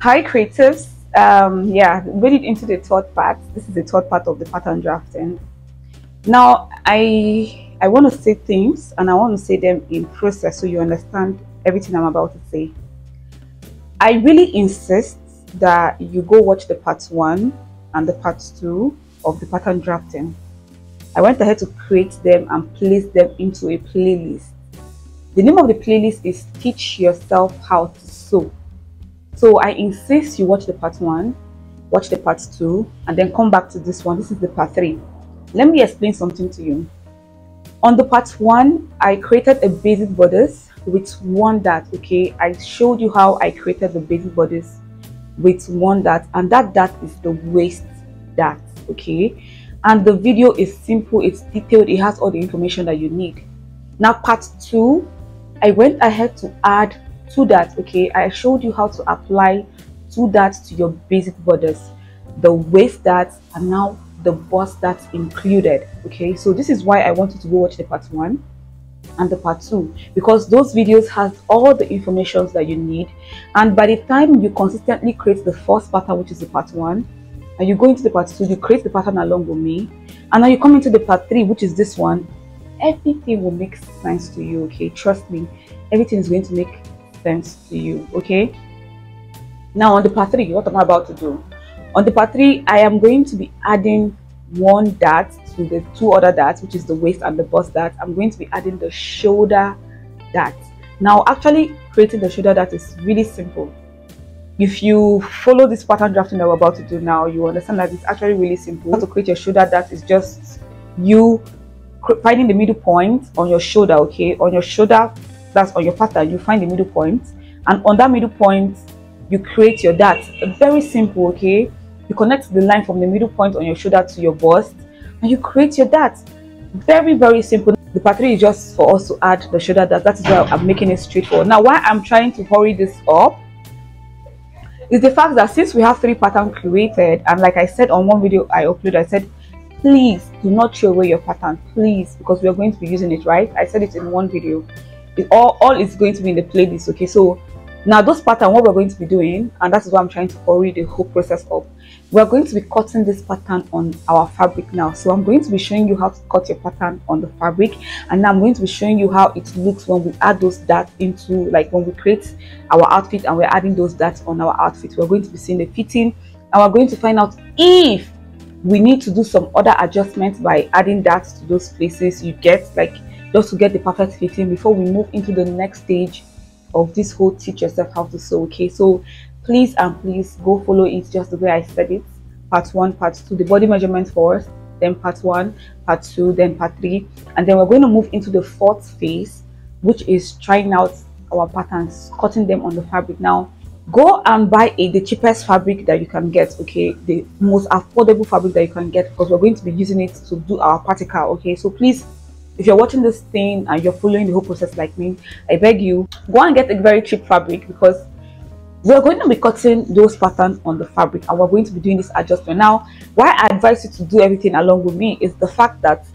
Hi creatives. Yeah, read it into the third part. This is the third part of the pattern drafting. Now I want to say things and I want to say them in process so you understand everything I'm about to say. I really insist that you go watch the part 1 and the part 2 of the pattern drafting. I went ahead to create them and place them into a playlist. The name of the playlist is Teach Yourself How to Sew. So I insist you watch the part 1, watch the part 2, and then come back to this one. This is the part 3. Let me explain something to you. On the part 1, I created a basic bodice with one dart. Okay, I showed you how I created the basic bodice with one dart, and that dart is the waist dart. Okay, and the video is simple, it's detailed, it has all the information that you need. Now part 2, I went ahead to add 2 darts. Okay, I showed you how to apply 2 darts to your basic bodice, the waist darts, and now the bust darts included. Okay, so this is why I want you to go watch the part 1 and the part 2, because those videos has all the information that you need. And by the time you consistently create the first pattern, which is the part 1, and you go into the part 2, you create the pattern along with me, and now you come into the part 3, which is this one, everything will make sense to you. Okay, trust me, everything is going to make sense to you. Okay, now on the part 3, what am I about to do? On the part 3, I am going to be adding one dart to the 2 other darts, which is the waist and the bust dart. I'm going to be adding the shoulder dart. Now actually creating the shoulder dart is really simple. If you follow this pattern drafting that we're about to do now, you understand that it's actually really simple. How to create your shoulder dart is just you finding the middle point on your shoulder. Okay, on your shoulder, that's on your pattern, you find the middle point, and on that middle point you create your dart. Very simple. Okay, you connect the line from the middle point on your shoulder to your bust and you create your dart. Very simple. The part 3 is just for us to add the shoulder dart. That is why I'm making it straightforward. Now why I'm trying to hurry this up is the fact that since we have 3 patterns created, and like I said on one video I uploaded, I said please do not throw away your pattern, please, because we are going to be using it, right? I said it in one video. It all is going to be in the playlist. Okay, so now those patterns, what we're going to be doing, and that is why I'm trying to hurry the whole process up, we're going to be cutting this pattern on our fabric now. So I'm going to be showing you how to cut your pattern on the fabric, and now I'm going to be showing you how it looks when we add those darts into, like when we create our outfit and we're adding those darts on our outfit. We're going to be seeing the fitting, and we're going to find out if we need to do some other adjustments by adding darts to those places, you get, like, just to get the perfect fitting before we move into the next stage of this whole teach yourself how to sew. Okay, so please go follow it just the way I said it. Part 1, part 2, the body measurement first, then part 1, part 2, then part 3, and then we're going to move into the 4th phase, which is trying out our patterns, cutting them on the fabric. Now go and buy the cheapest fabric that you can get. Okay, the most affordable fabric that you can get, because we're going to be using it to do our practical. Okay, so please, if you're watching this thing and you're following the whole process like me, I beg you, go and get a very cheap fabric, because we're going to be cutting those patterns on the fabric and we're going to be doing this adjustment. Now why I advise you to do everything along with me is the fact that,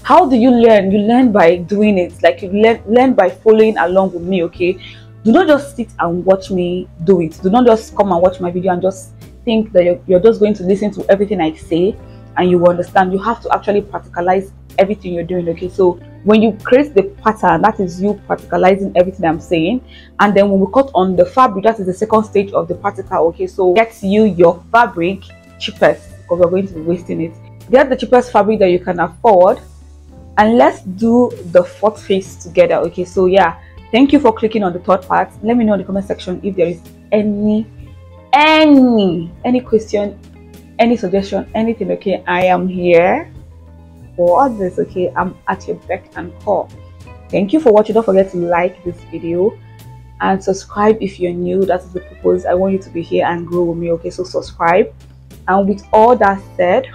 how do you learn? You learn by doing it. Like, you learn by following along with me. Okay, do not just sit and watch me do it. Do not just come and watch my video and just think that you're just going to listen to everything I say and you will understand. You have to actually practicalize everything you're doing. Okay, so when you create the pattern, that is you practicalizing everything I'm saying, and then when we cut on the fabric, that is the second stage of the practical. Okay, so get you your fabric cheapest, because we're going to be wasting it. Get the cheapest fabric that you can afford, and let's do the 4th phase together. Okay, so yeah, thank you for clicking on the 3rd part. Let me know in the comment section if there is any question, any suggestion, anything. Okay, I am here for all this. Okay, I'm at your beck and call. Thank you for watching. Don't forget to like this video and subscribe if you're new. That is the purpose. I want you to be here and grow with me. Okay, so subscribe. And with all that said,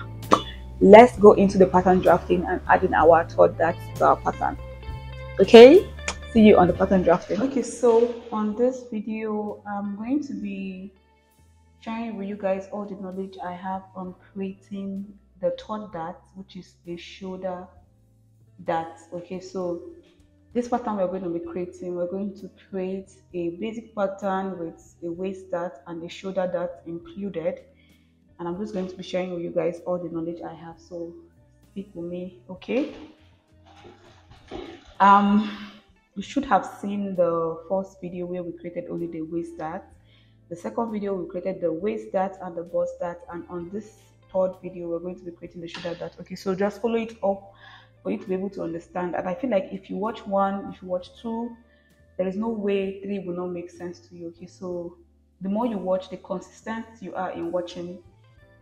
let's go into the pattern drafting and adding our 3rd dart to our pattern. Okay, see you on the pattern drafting. Okay, so on this video I'm going to be sharing with you guys all the knowledge I have on creating the 3rd dart, which is the shoulder dart. Okay, so This pattern we're going to create a basic pattern with a waist dart and a shoulder dart included. And I'm just going to be sharing with you guys all the knowledge I have. So stick with me, okay? You should have seen the first video where we created only the waist dart. The second video we created the waist dart and the bust dart, and on this third video we're going to be creating the shoulder dart. Okay, so just follow it up for you to be able to understand. And I feel like if you watch one, if you watch two, there is no way three will not make sense to you. Okay, so the more you watch, the consistent you are in watching,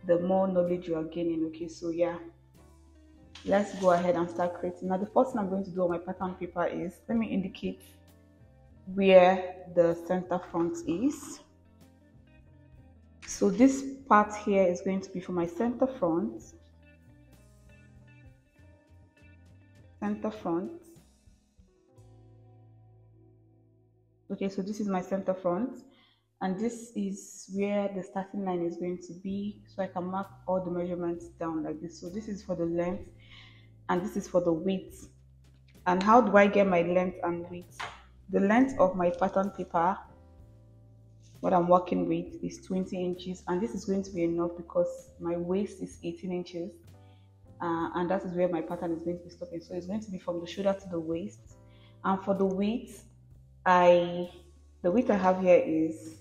the more knowledge you are gaining. Okay, so yeah, let's go ahead and start creating. Now the first thing I'm going to do on my pattern paper is, let me indicate where the center front is. So this part here is going to be for my center front. Okay, so this is my center front, and this is where the starting line is going to be, so I can mark all the measurements down like this. So this is for the length and this is for the width. And how do I get my length and width? The length of my pattern paper, what I'm working with, is 20 inches, and this is going to be enough because my waist is 18 inches, and that is where my pattern is going to be stopping. So it's going to be from the shoulder to the waist. And for the width, the width I have here is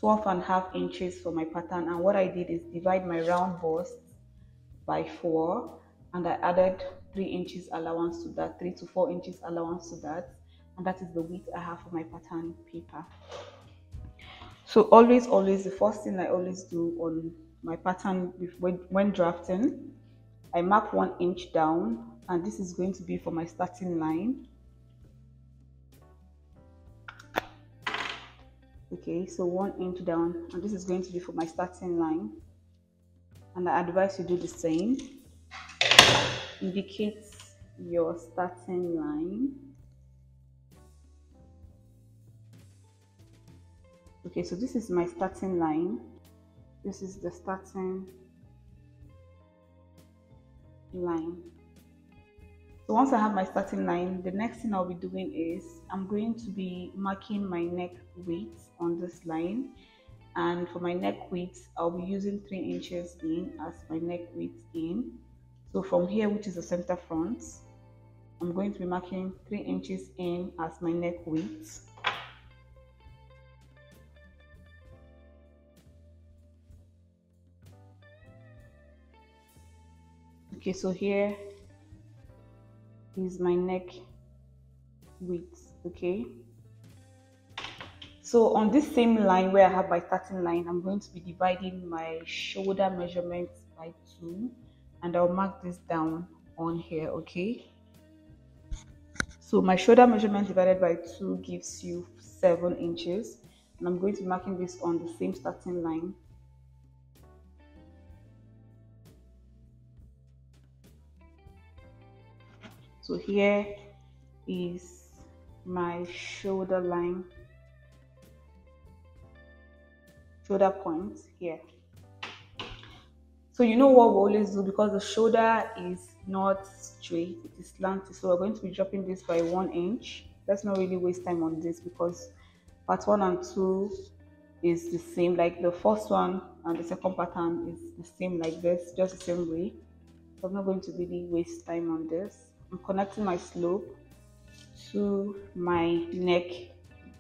12.5 inches for my pattern, and what I did is divide my round bust by 4, and I added 3 inches allowance to that, 3 to 4 inches allowance to that, and that is the width I have for my pattern paper. So always the first thing I always do on my pattern when drafting, I mark 1 inch down, and this is going to be for my starting line. Okay, so 1 inch down, and this is going to be for my starting line, and I advise you do the same. Indicate your starting line. Okay, so this is my starting line. This is the starting line. So once I have my starting line, the next thing I'll be doing is I'm going to be marking my neck width on this line. And for my neck width, I'll be using 3 inches in as my neck width in. So from here, which is the center front, I'm going to be marking 3 inches in as my neck width. Okay, so here is my neck width. Okay, so on this same line where I have my starting line, I'm going to be dividing my shoulder measurement by 2, and I'll mark this down on here. Okay, so my shoulder measurement divided by 2 gives you 7 inches, and I'm going to be marking this on the same starting line. So here is my shoulder line, shoulder point here. So you know what we always do, because the shoulder is not straight, it is slanted, so we're going to be dropping this by 1 inch. Let's not really waste time on this because part 1 and 2 is the same, like the first one and the second pattern is the same like this, just the same way. So I'm not going to really waste time on this. I'm connecting my slope to my neck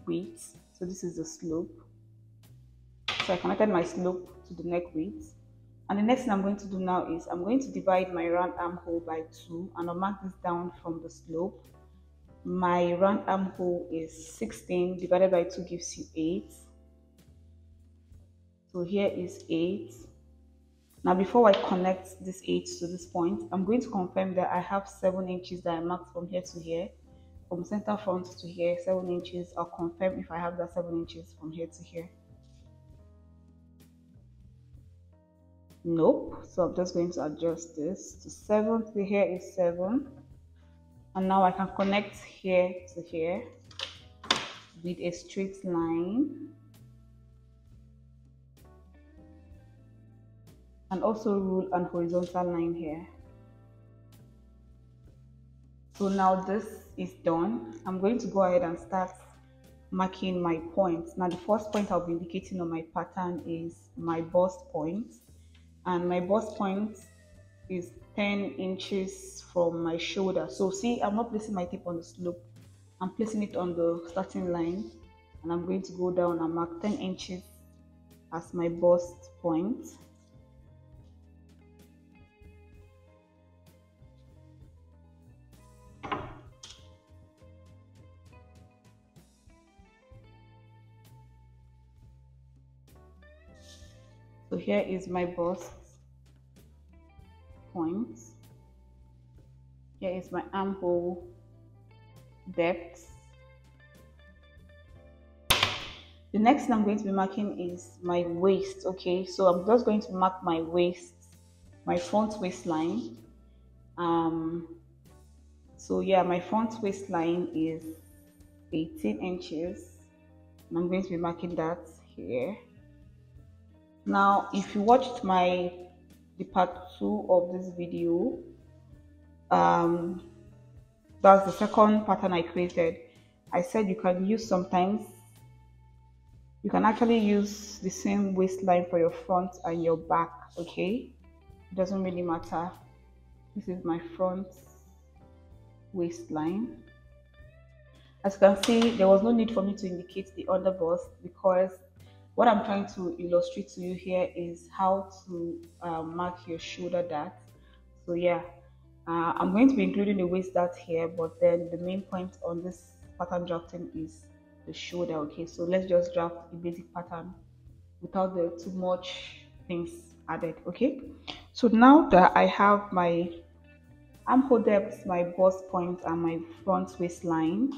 width. So this is the slope. So I connected my slope to the neck width. And the next thing I'm going to do now is I'm going to divide my round armhole by 2, and I'll mark this down from the slope. My round armhole is 16, divided by 2 gives you 8. So here is 8. Now before I connect this 8 to this point, I'm going to confirm that I have 7 inches that I marked from here to here. From center front to here, 7 inches. I'll confirm if I have that 7 inches from here to here. Nope. So I'm just going to adjust this to 7. So here is 7. And now I can connect here to here with a straight line. And also rule an horizontal line here. So now this is done. I'm going to go ahead and start marking my points. Now the first point I'll be indicating on my pattern is my bust point, and my bust point is 10 inches from my shoulder. So see, I'm not placing my tape on the slope, I'm placing it on the starting line, and I'm going to go down and mark 10 inches as my bust point. So here is my bust point. Here is my armhole depth. The next thing I'm going to be marking is my waist. Okay, so I'm just going to mark my waist, my front waistline. So yeah, my front waistline is 18 inches, and I'm going to be marking that here. Now if you watched the part 2 of this video, that's the second pattern I created. I said you can actually use the same waistline for your front and your back. Okay, it doesn't really matter. This is my front waistline. As you can see, there was no need for me to indicate the under bust, because what I'm trying to illustrate to you here is how to mark your shoulder dart. So yeah, I'm going to be including the waist dart here, but then the main point on this pattern drafting is the shoulder. Okay, so let's just draft a basic pattern without the too much things added. Okay, so now that I have my armhole depth, my bust point, and my front waistline,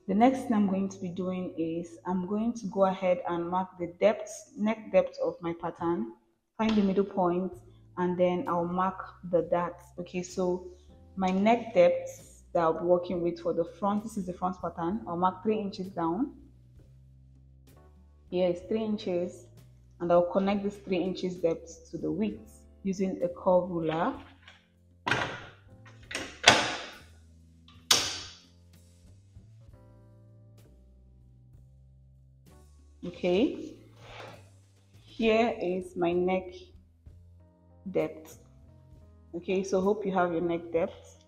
the next thing I'm going to be doing is I'm going to go ahead and mark the neck depth of my pattern, find the middle point, and then I'll mark the darts. Okay, so my neck depth that I'll be working with for the front, this is the front pattern, I'll mark 3 inches down. Here is 3 inches, and I'll connect this 3 inches depth to the width using a curve ruler. Okay, here is my neck depth. Okay, so hope you have your neck depth.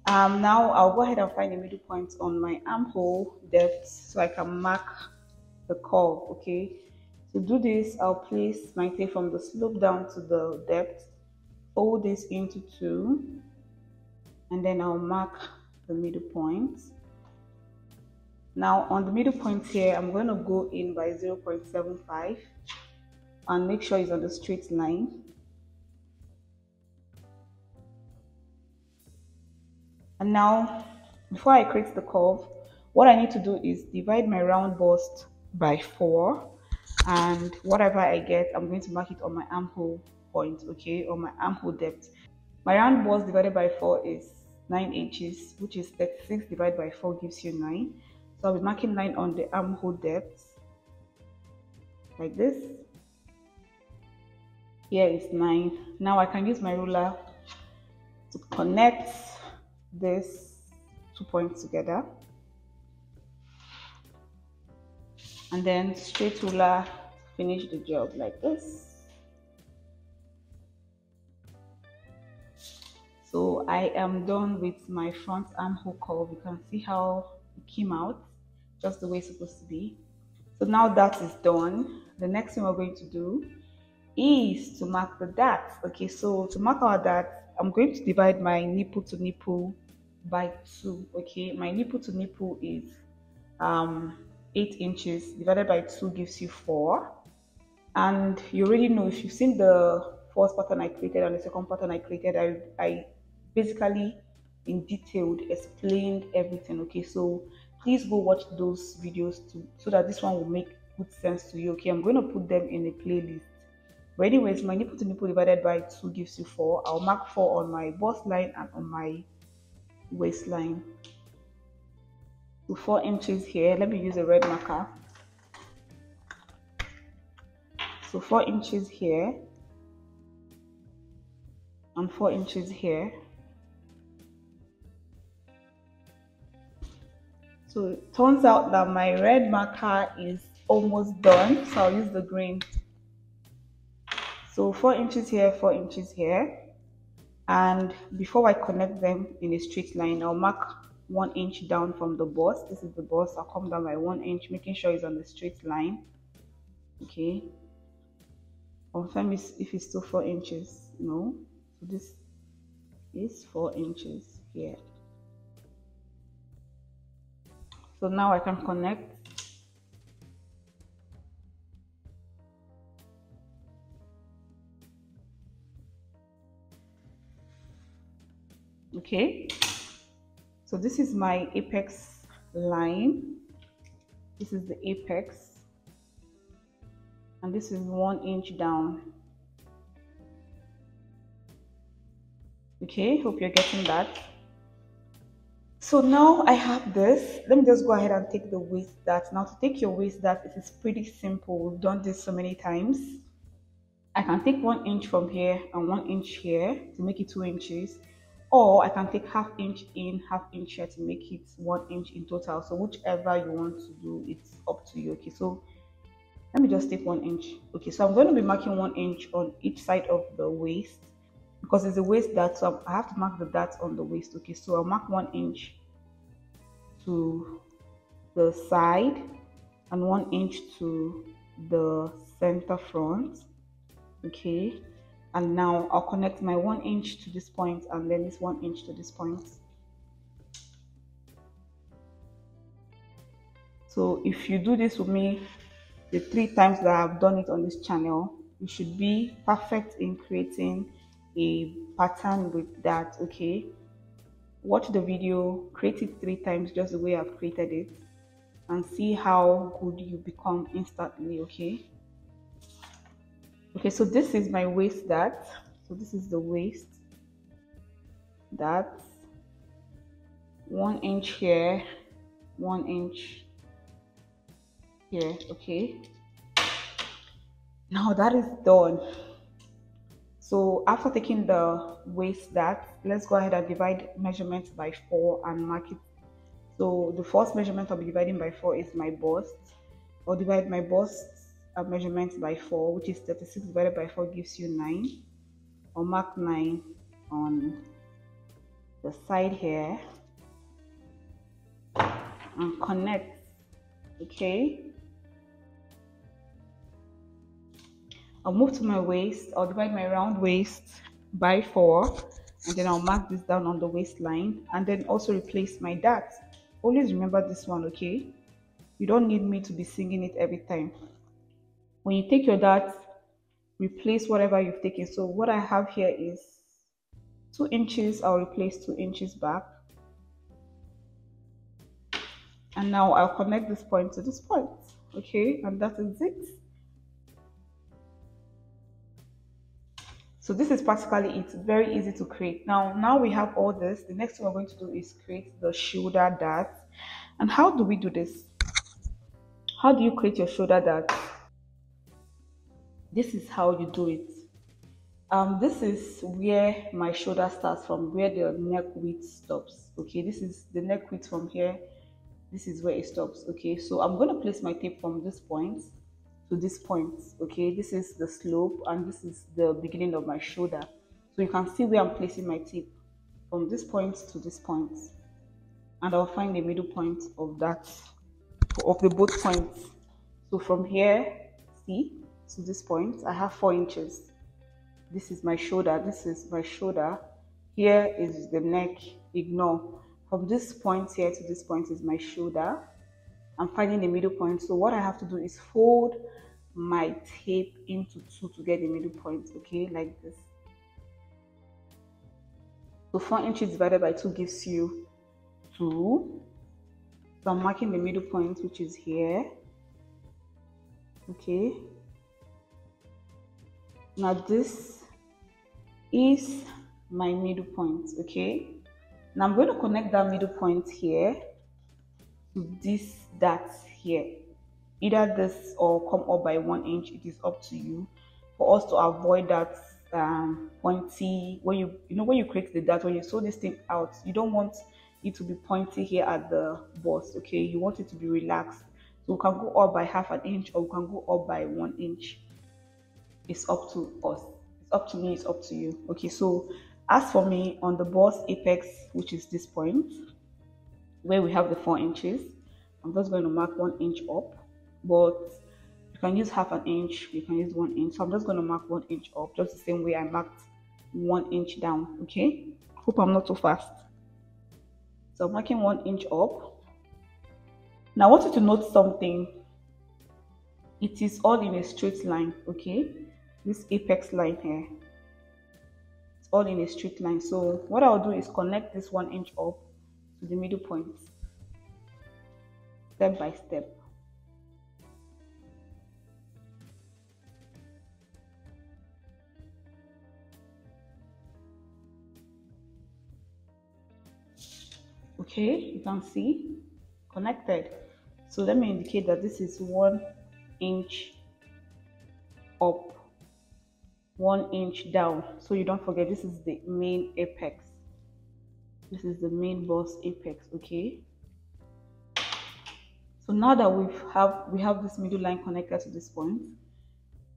Now I'll go ahead and find the middle point on my armhole depth so I can mark the curve. Okay, to do this, I'll place my tape from the slope down to the depth, fold this into 2, and then I'll mark the middle point. Now on the middle point here, I'm going to go in by 0.75 and make sure it's on the straight line. And now, before I create the curve, what I need to do is divide my round bust by 4, and whatever I get, I'm going to mark it on my armhole point, okay, or my armhole depth. My round bust divided by 4 is 9 inches, which is 36 divided by 4 gives you 9. So I'll be marking 9 on the armhole depth, like this. Here is 9. Now I can use my ruler to connect these 2 points together, and then straight ruler to finish the job like this. So I am done with my front armhole curve. You can see how it came out, just the way it's supposed to be. So now that is done, the next thing we're going to do is to mark the darts. Okay, so to mark our darts, I'm going to divide my nipple to nipple by 2. Okay, my nipple to nipple is 8 inches divided by 2 gives you 4. And you already know, if you've seen the first pattern I created and the second pattern I created, I basically in detail explained everything. Okay, so please go watch those videos too, so that this one will make good sense to you. Okay, I'm going to put them in a playlist. But anyways, my nipple to nipple divided by 2 gives you 4. I'll mark 4 on my bust line and on my waistline. So 4 inches here. Let me use a red marker. So 4 inches here and 4 inches here. So it turns out that my red marker is almost done, so I'll use the green. So 4 inches here, 4 inches here. And before I connect them in a straight line, I'll mark 1 inch down from the bust. This is the bust. I'll come down by 1 inch, making sure it's on the straight line. Okay. Confirm if it's still 4 inches. No. So this is 4 inches here. So now I can connect. Okay, so this is my apex line. This is the apex, and this is 1 inch down. Okay, hope you're getting that. So now I have this. Let me just go ahead and take the waist dart. Now to take your waist dart, it is pretty simple. We've done this so many times. I can take 1 inch from here and 1 inch here to make it 2 inches. Or I can take ½ inch in, ½ inch here to make it 1 inch in total. So whichever you want to do, it's up to you. Okay, so let me just take 1 inch. Okay, so I'm going to be marking 1 inch on each side of the waist because it's a waist dart, so I have to mark the dart on the waist. Okay, so I'll mark 1 inch to the side and 1 inch to the center front. Okay, and now I'll connect my 1 inch to this point and then this 1 inch to this point. So if you do this with me the 3 times that I've done it on this channel, you should be perfect in creating a pattern with that. Okay, watch the video, create it 3 times just the way I've created it, and see how good you become instantly. Okay, so this is my waist dart. So this is the waist dart. 1 inch here, 1 inch here. Okay, now that is done. So after taking the waist dart, let's go ahead and divide measurement by 4 and mark it. So the first measurement I'll be dividing by 4 is my bust. I'll divide my bust measurement by 4, which is 36 divided by 4 gives you 9. I'll mark 9 on the side here and connect. Okay, I'll move to my waist. I'll divide my round waist by 4 and then I'll mark this down on the waistline and then also replace my dart. Always remember this one. Okay, you don't need me to be singing it every time. When you take your dart, replace whatever you've taken. So what I have here is 2 inches. I'll replace 2 inches back. And now I'll connect this point to this point. Okay, and that is it. So this is practically it. Very easy to create. Now we have all this. The next thing we're going to do is create the shoulder dart. And how do we do this? How do you create your shoulder dart? This is how you do it. This is where my shoulder starts from, where the neck width stops. Okay, this is the neck width from here. This is where it stops. Okay, so I'm going to place my tape from this point to this point. Okay, this is the slope and this is the beginning of my shoulder. So you can see where I'm placing my tape from this point to this point, and I'll find the middle point of that, of the both points. So from here, see, to this point, I have 4 inches. This is my shoulder. This is my shoulder. Here is the neck. Ignore. From this point here to this point is my shoulder. I'm finding the middle point. So what I have to do is fold my tape into 2 to get the middle point. Okay, like this. So 4 inches divided by 2 gives you 2. So I'm marking the middle point, which is here. Okay. Now this is my middle point. Okay, now I'm going to connect that middle point here to this dart here, either this or come up by 1 inch. It is up to you. For us to avoid that pointy, when you create the dart, when you sew this thing out, you don't want it to be pointy here at the bust. Okay, you want it to be relaxed. So we can go up by half an inch or we can go up by 1 inch. It's up to us. It's up to me, it's up to you. Okay, so as for me, on the bust apex, which is this point, where we have the 4 inches, I'm just going to mark 1 inch up, but you can use half an inch, you can use 1 inch. So I'm just going to mark 1 inch up, just the same way I marked 1 inch down. Okay, hope I'm not too fast. So I'm marking 1 inch up. Now I want you to note something. It is all in a straight line. Okay, this apex line here, it's all in a straight line. So what I'll do is connect this 1 inch up to the middle point, step by step. Okay, you can see connected. So let me indicate that this is 1 inch up, 1 inch down. So you don't forget, this is the main apex. This is the main bust apex. Okay, so now that we have this middle line connected to this point,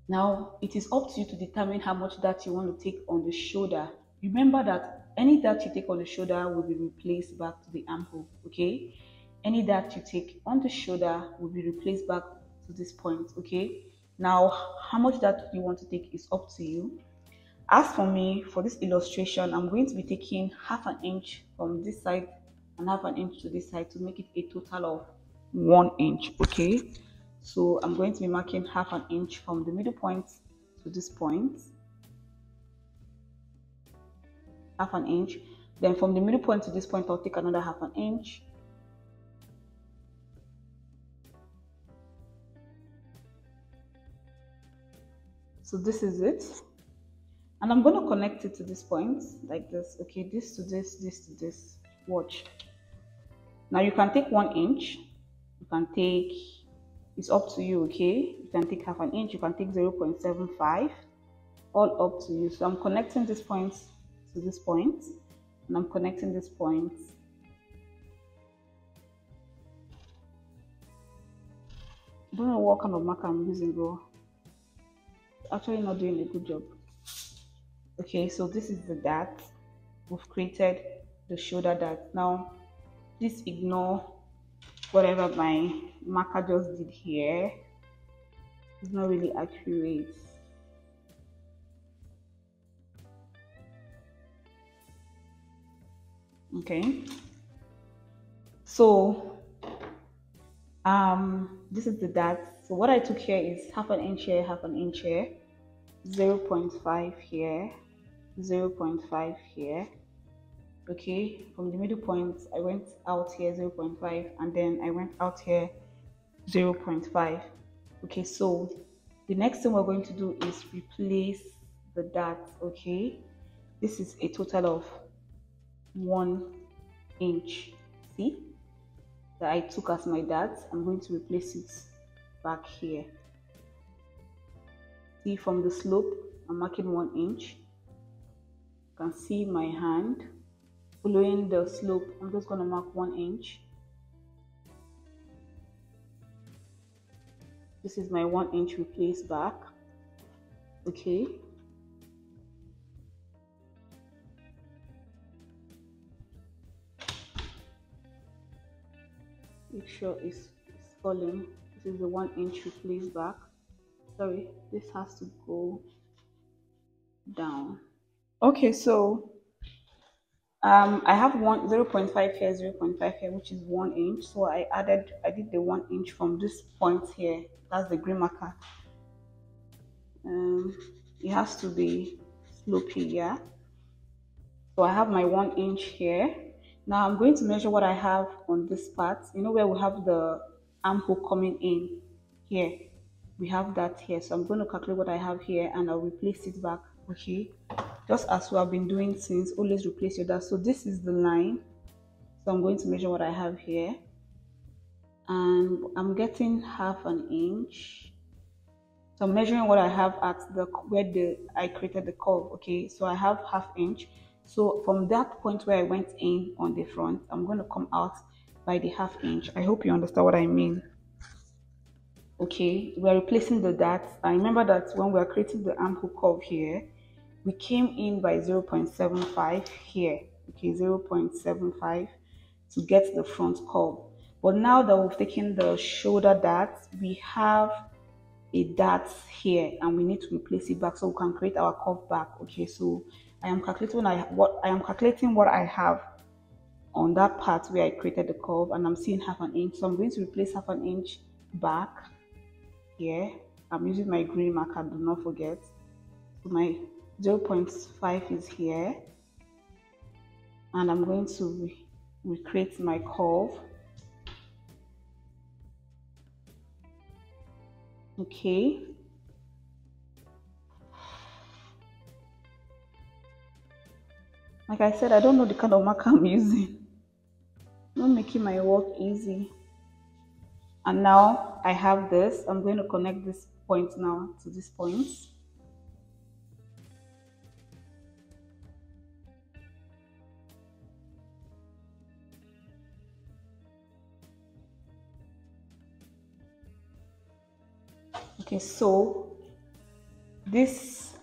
now it is up to you to determine how much dart you want to take on the shoulder. Remember that any dart you take on the shoulder will be replaced back to the armhole. Okay, any dart you take on the shoulder will be replaced back to this point. Okay, now how much dart you want to take is up to you. As for me, for this illustration, I'm going to be taking half an inch from this side and half an inch to this side to make it a total of 1 inch. Okay, so I'm going to be marking half an inch from the middle point to this point, half an inch. Then from the middle point to this point, I'll take another half an inch. So this is it. And I'm going to connect it to this point like this. Okay, this to this, this to this. Watch. Now you can take 1 inch. You can take, it's up to you. Okay, you can take half an inch. You can take 0.75. All up to you. So I'm connecting this point to this point, and I'm connecting this point. I don't know what kind of marker I'm using, bro. It's actually not doing a good job. Okay, so this is the dart. We've created the shoulder dart. Now, please ignore whatever my marker just did here. It's not really accurate. Okay, so this is the dart. So what I took here is half an inch here, half an inch here, 0.5 here, 0.5 here. Okay, from the middle point I went out here 0.5 and then I went out here 0.5. Okay, so the next thing we're going to do is replace the dart. Okay, this is a total of 1 inch. See, that I took as my dart. I'm going to replace it back here. See, from the slope I'm marking 1 inch. You can see my hand following the slope. I'm just going to mark 1 inch. This is my 1 inch replaced back. Okay, make sure it's falling. This is the 1 inch replaced back. Sorry, this has to go down. Okay, so I have 0.5 here, 0.5 here, which is 1 inch. So I did the 1 inch from this point here. That's the green marker. It has to be slopey, yeah. So I have my 1 inch here. Now I'm going to measure what I have on this part. You know where we have the armhole coming in here? We have that here. So I'm going to calculate what I have here and I'll replace it back. Okay, just as we have been doing since, always replace your dart. So this is the line. So I'm going to measure what I have here. And I'm getting half an inch. So I'm measuring what I have at the where I created the curve. Okay, so I have half inch. So from that point where I went in on the front, I'm going to come out by the half inch. I hope you understand what I mean. Okay, we're replacing the dart. I remember that when we are creating the armhole curve here, we came in by 0.75 here. Okay, 0.75 to get the front curve. But now that we've taken the shoulder dart, we have a dart here and we need to replace it back so we can create our curve back. Okay, so I am calculating what I have on that part where I created the curve, and I'm seeing half an inch. So I'm going to replace half an inch back here. I'm using my green marker, do not forget. So my 0.5 is here, and I'm going to recreate my curve. Okay, like I said, I don't know the kind of marker I'm using. Not making my work easy. And now I have this. I'm going to connect this point now to this point. Okay, so these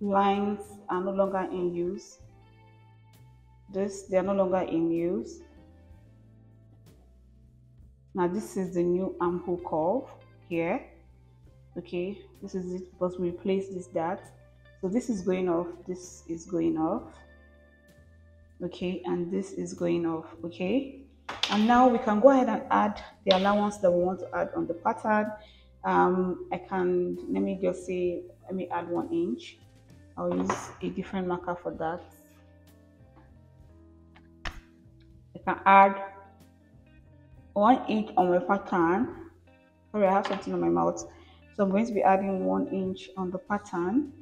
lines are no longer in use. They are no longer in use. Now this is the new armhole curve here. Okay, this is it because we replaced this dart. So this is going off, this is going off. Okay, and this is going off. Okay, and now we can go ahead and add the allowance that we want to add on the pattern. Let me just say, let me add 1 inch. I'll use a different marker for that. I can add 1 inch on my pattern. Sorry, I have something on my mouth. So I'm going to be adding 1 inch on the pattern.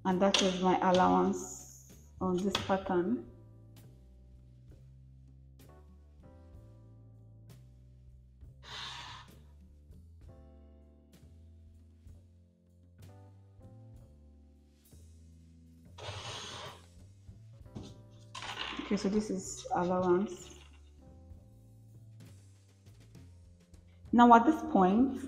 And that is my allowance on this pattern. Okay, so this is allowance. Now at this point,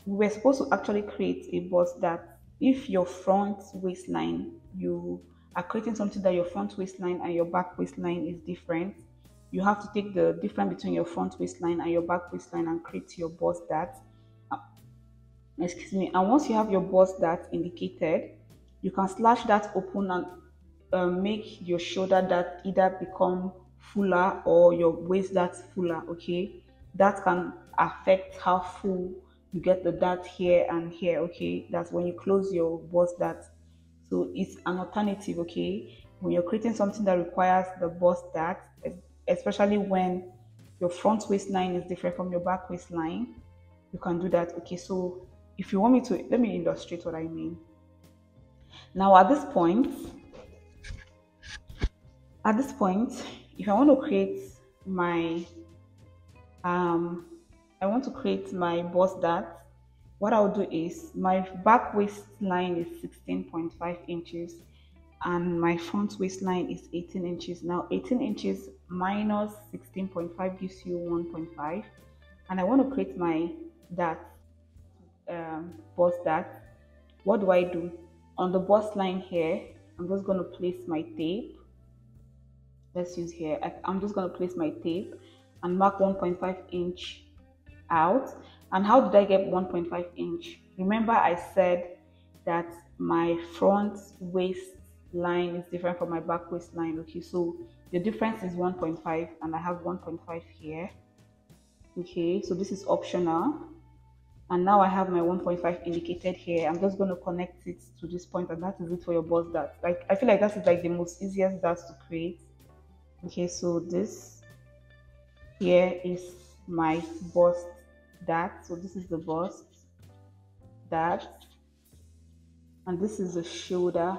we're supposed to actually create a bust that if your front waistline, you are creating something that your front waistline and your back waistline is different, you have to take the difference between your front waistline and your back waistline and create your bust that. Excuse me. And once you have your bust that indicated, you can slash that open and make your shoulder that either become fuller or your waist that's fuller. Okay, that can affect how full you get the dart here and here. Okay, that's when you close your bust dart. So it's an alternative. Okay, when you're creating something that requires the bust dart, especially when your front waistline is different from your back waistline, you can do that. Okay, so if you want me to, let me illustrate what I mean. Now at this point, if I want to create my I want to create my bust dart, what I'll do is my back waistline is 16.5 inches and my front waistline is 18 inches. Now 18 inches minus 16.5 gives you 1.5, and I want to create my dart bust dart. What do I do? On the bust line here, I'm just going to place my tape. Let's use here. I'm just going to place my tape and mark 1.5 inch out. And how did I get 1.5 inch? Remember I said that my front waist line is different from my back waist line. Okay, so the difference is 1.5 and I have 1.5 here. Okay, so this is optional. And now I have my 1.5 indicated here. I'm just going to connect it to this point, and that is it for your bust dart. Like, I feel like that is like the most easiest dart to create. Okay, so this here is my bust dart. So this is the bust dart, and this is the shoulder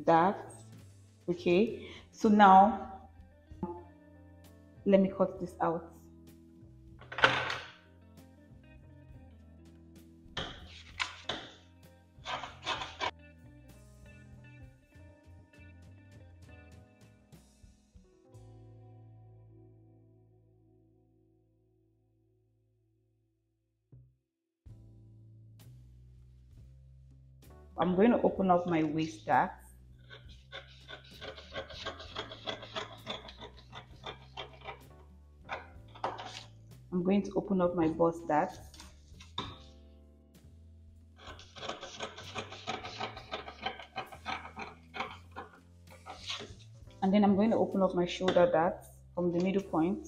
dart. Okay, so now let me cut this out. I'm going to open up my waist dart. I'm going to open up my bust dart. And then I'm going to open up my shoulder dart from the middle point.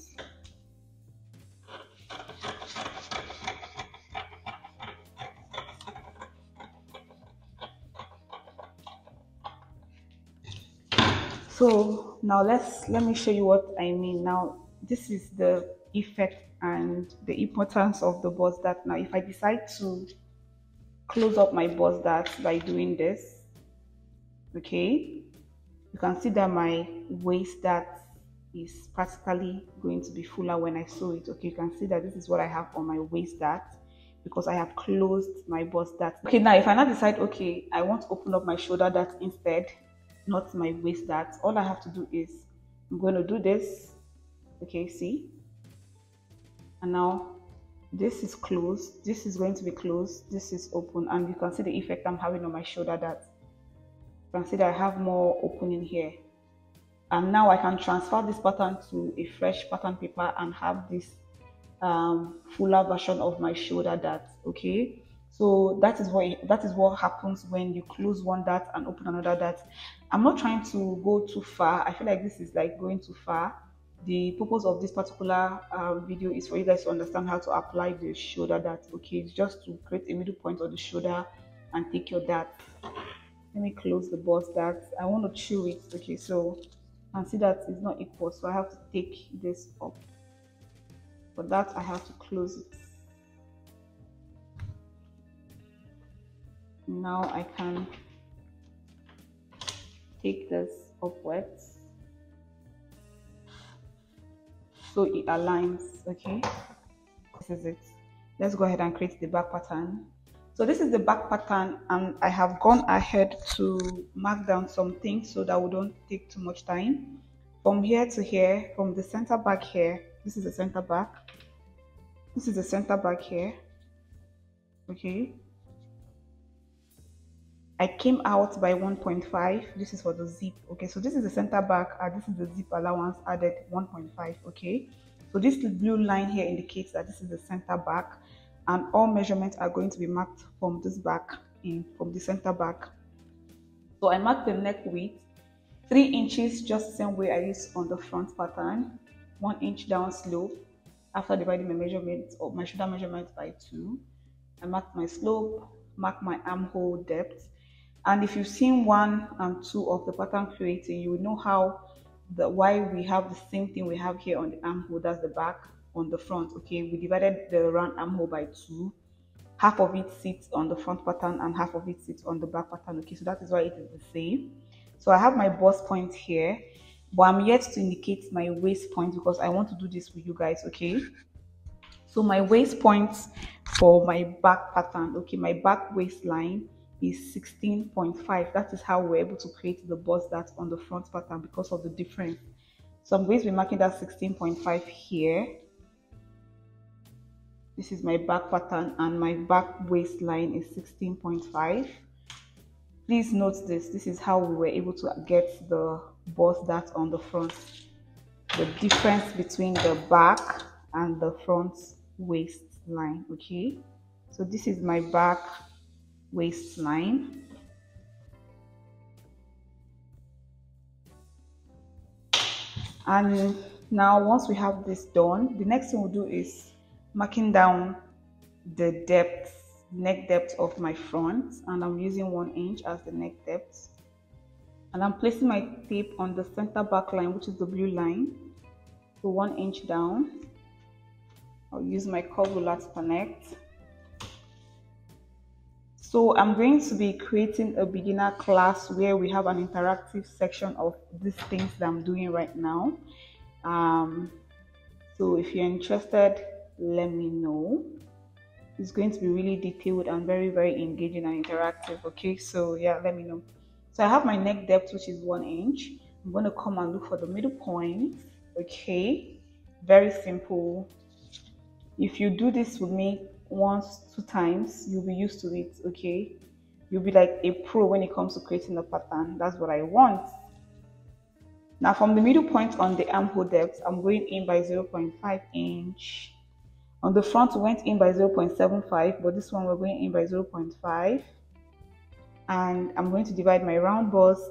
So now let me show you what I mean. Now this is the effect and the importance of the bust dart. Now if I decide to close up my bust dart by doing this, okay, you can see that my waist dart is practically going to be fuller when I sew it. Okay, you can see that this is what I have on my waist dart because I have closed my bust dart. Okay, now if I now decide, okay, I want to open up my shoulder dart instead, not my waist dart, all I have to do is I'm going to do this. Okay, see, and now this is closed, this is going to be closed, this is open, and you can see the effect I'm having on my shoulder dart. You can see that I have more opening here. And now I can transfer this pattern to a fresh pattern paper and have this fuller version of my shoulder dart. Okay, so that is what happens when you close one dart and open another dart. I'm not trying to go too far. I feel like this is like going too far. The purpose of this particular video is for you guys to understand how to apply the shoulder dart. Okay, it's just to create a middle point on the shoulder and take your dart. Let me close the bust dart. I want to chew it. Okay, so and see that it's not equal, so I have to take this up. For that I have to close it. Now I can take this upwards so it aligns. Okay, this is it. Let's go ahead and create the back pattern. So this is the back pattern, and I have gone ahead to mark down some things so that we don't take too much time. From here to here, from the center back here, this is the center back. This is the center back here. Okay. I came out by 1.5. This is for the zip. Okay, so this is the center back, and this is the zip allowance added 1.5. Okay, so this blue line here indicates that this is the center back, and all measurements are going to be marked from this back from the center back. So I marked the neck width 3 inches, just the same way I used on the front pattern. 1 inch down slope. After dividing my measurement or my shoulder measurement by 2, I marked my slope, mark my armhole depth. And if you've seen 1 and 2 of the pattern creating, you will know why we have the same thing we have here on the armhole. That's the back on the front. Okay, we divided the round armhole by 2. Half of it sits on the front pattern and half of it sits on the back pattern. Okay, so that is why it is the same. So I have my bust point here, but I'm yet to indicate my waist point because I want to do this with you guys. Okay, so my waist point for my back pattern, okay, my back waistline is 16.5. That is how we're able to create the bust dart on the front pattern because of the difference. So I'm going to be marking that 16.5 here. This is my back pattern, and my back waistline is 16.5. Please note this is how we were able to get the bust dart on the front. The difference between the back and the front waistline. Okay, so this is my back waistline. And now once we have this done, the next thing we'll do is marking down the depth, neck depth of my front, and I'm using 1 inch as the neck depth. And I'm placing my tape on the center back line, which is the blue line, so 1 inch down. I'll use my curve ruler to connect. So I'm going to be creating a beginner class where we have an interactive section of these things that I'm doing right now. So if you're interested, let me know. It's going to be really detailed and very, very engaging and interactive. Okay, so yeah, let me know. So I have my neck depth, which is 1 inch. I'm going to come and look for the middle point. Okay, very simple. If you do this with me once, 2 times, you'll be used to it. Okay, you'll be like a pro when it comes to creating a pattern. That's what I want. Now from the middle point on the armhole depth, I'm going in by 0.5 inch. On the front, we went in by 0.75, but this one we're going in by 0.5. And I'm going to divide my round bust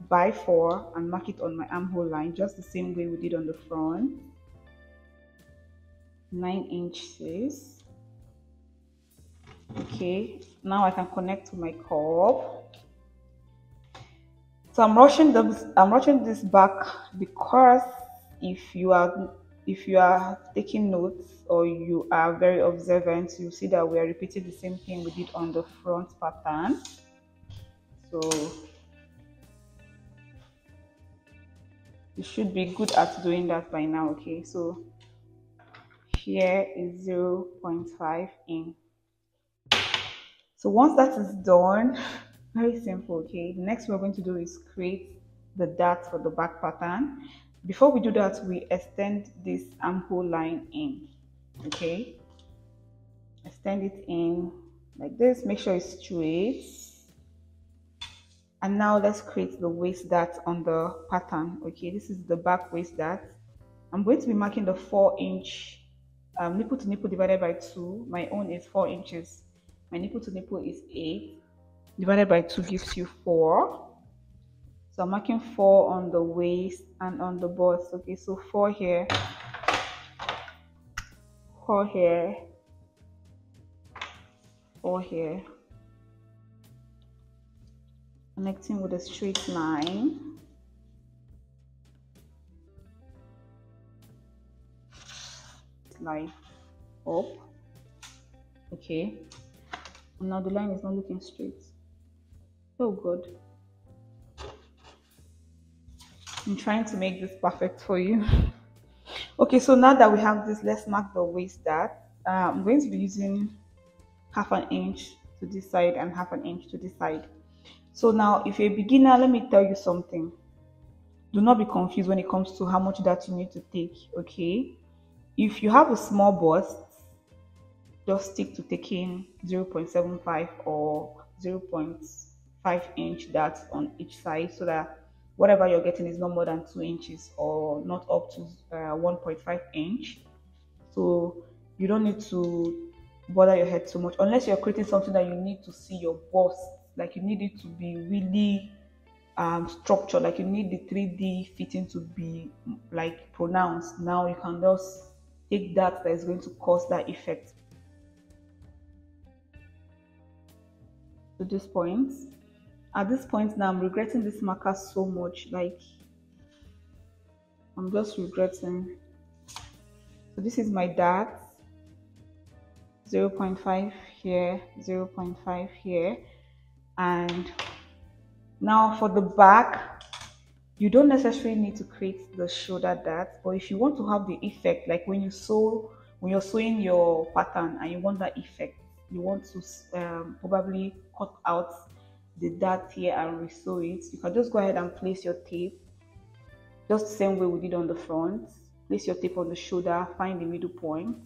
by 4 and mark it on my armhole line, just the same way we did on the front. 9 inches. Okay, now I can connect to my curve. So I'm rushing this back because if you are taking notes or you are very observant, you see that we are repeating the same thing we did on the front pattern. So you should be good at doing that by now. Okay, so here is 0.5 in. So once that is done, very simple. Okay, the next we're going to do is create the dart for the back pattern. Before we do that, we extend this armhole line in. Okay, extend it in like this, make sure it's straight. And now let's create the waist dart on the pattern. Okay, this is the back waist dart. I'm going to be marking the 4-inch nipple to nipple divided by 2. My own is 4 inches. My nipple to nipple is 8. Divided by 2 gives you 4. So I'm marking 4 on the waist and on the bust. Okay, so 4 here, 4 here, 4 here. Connecting with a straight line. Line up. Okay. And now the line is not looking straight. Oh God. I'm trying to make this perfect for you. Okay, so now that we have this, let's mark the waist dart. I'm going to be using 1/2 inch to this side and 1/2 inch to this side. So now if you're a beginner, let me tell you something. Do not be confused when it comes to how much dart you need to take. Okay, if you have a small bust, just stick to taking 0.75 or 0.5 inch darts on each side, so that whatever you're getting is not more than 2 inches or not up to 1.5 inch. So you don't need to bother your head too much unless you're creating something that you need to see your bust, like you need it to be really structured, like you need the 3D fitting to be like pronounced. Now you can just take that is going to cause that effect. To this point, at this point now, I'm regretting this marker so much. Like, I'm just regretting. So this is my dart. 0.5 here, 0.5 here. And now for the back, you don't necessarily need to create the shoulder dart, but if you want to have the effect, like when you're sewing your pattern and you want that effect, you want to probably cut out the dart here and resew it, you can just go ahead and place your tape just the same way we did on the front. Place your tape on the shoulder, find the middle point.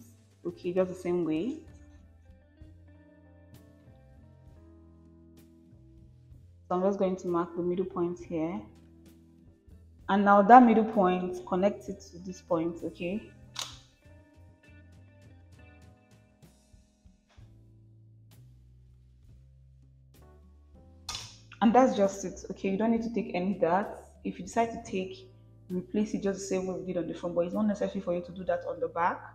Okay, just the same way. So I'm just going to mark the middle point here. And now that middle point, connect it to this point, okay? And that's just it, okay? You don't need to take any darts. If you decide to take, replace it just the same way we did on the front, but it's not necessary for you to do that on the back.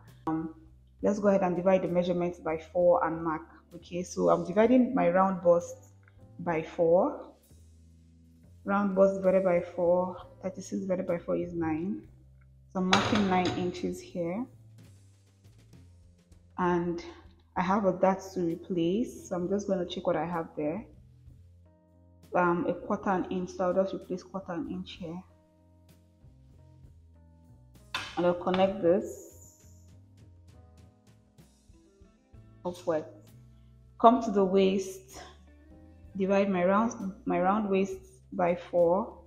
Let's go ahead and divide the measurements by 4 and mark. Okay, so I'm dividing my round bust by 4. Round bust divided by 4, 36 divided by 4 is 9. So I'm marking 9 inches here. And I have a dart to replace, so I'm just going to check what I have there. A 1/4 inch, so I'll just replace 1/4 inch here. And I'll connect this upward. Come to the waist, divide my round waist by 4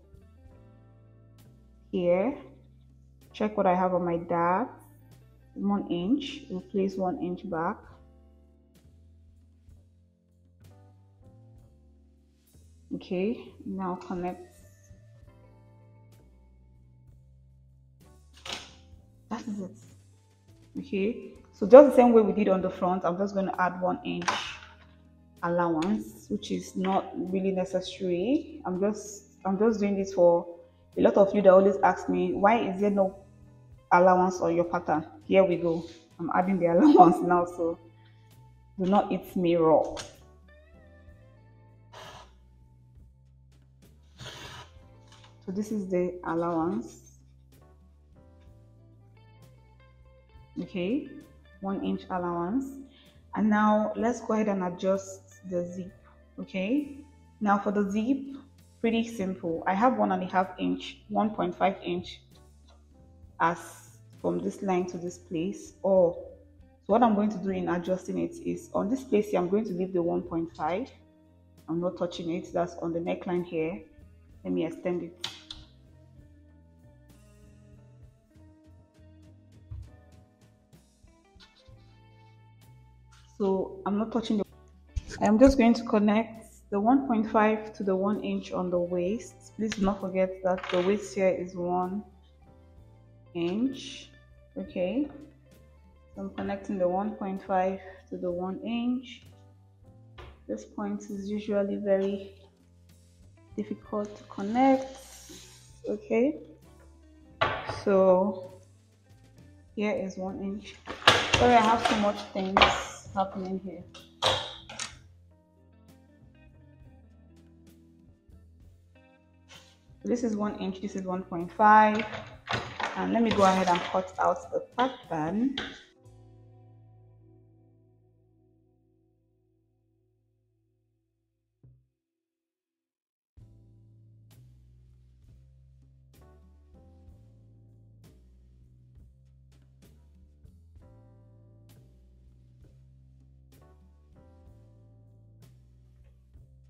here. Check what I have on my dart. 1 inch, replace 1 inch back. Okay, now connect. That is it. Okay, so just the same way we did on the front, I'm just going to add 1 inch allowance, which is not really necessary. I'm just doing this for a lot of you that always ask me, why is there no allowance on your pattern? Here we go. I'm adding the allowance now, so do not eat me raw. So this is the allowance. Okay, 1 inch allowance. And now let's go ahead and adjust the zip. Okay, now for the zip, pretty simple. I have 1.5 inch, 1.5 inch as from this line to this place. Or so what I'm going to do in adjusting it is on this place here, I'm going to leave the 1.5. I'm not touching it. That's on the neckline here. Let me extend it. So I'm not touching the. I'm just going to connect the 1.5 to the 1 inch on the waist. Please do not forget that the waist here is 1 inch. Okay. So I'm connecting the 1.5 to the 1 inch. This point is usually very difficult to connect. Okay. So here is 1 inch. Sorry, I have too much things happening here. This is 1 inch, this is 1.5. And let me go ahead and cut out the pattern.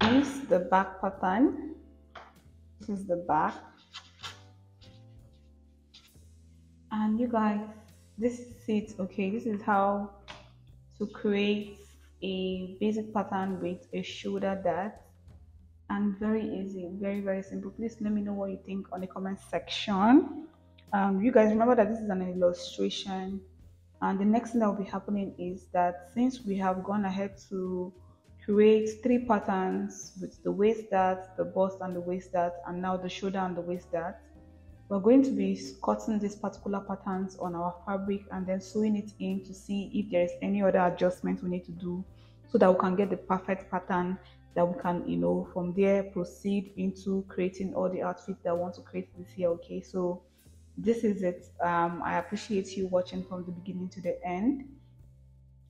This is the back pattern. This is the back. And you guys, this is it. Okay, this is how to create a basic pattern with a shoulder dart, and very easy, very simple. Please let me know what you think on the comment section. You guys remember that this is an illustration, and the next thing that will be happening is that since we have gone ahead to create 3 patterns with the waist dart, the bust and the waist dart, and now the shoulder and the waist dart, we're going to be cutting these particular patterns on our fabric and then sewing it in to see if there is any other adjustment we need to do so that we can get the perfect pattern that we can, from there proceed into creating all the outfits that I want to create this year. Okay, so this is it. I appreciate you watching from the beginning to the end,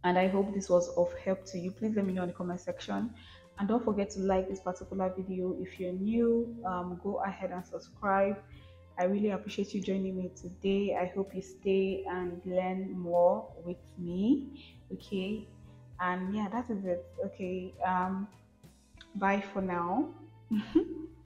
and I hope this was of help to you. Please let me know in the comment section, and don't forget to like this particular video. If you're new, go ahead and subscribe. I really appreciate you joining me today. I hope you stay and learn more with me. Okay, and yeah, that is it. Okay, bye for now.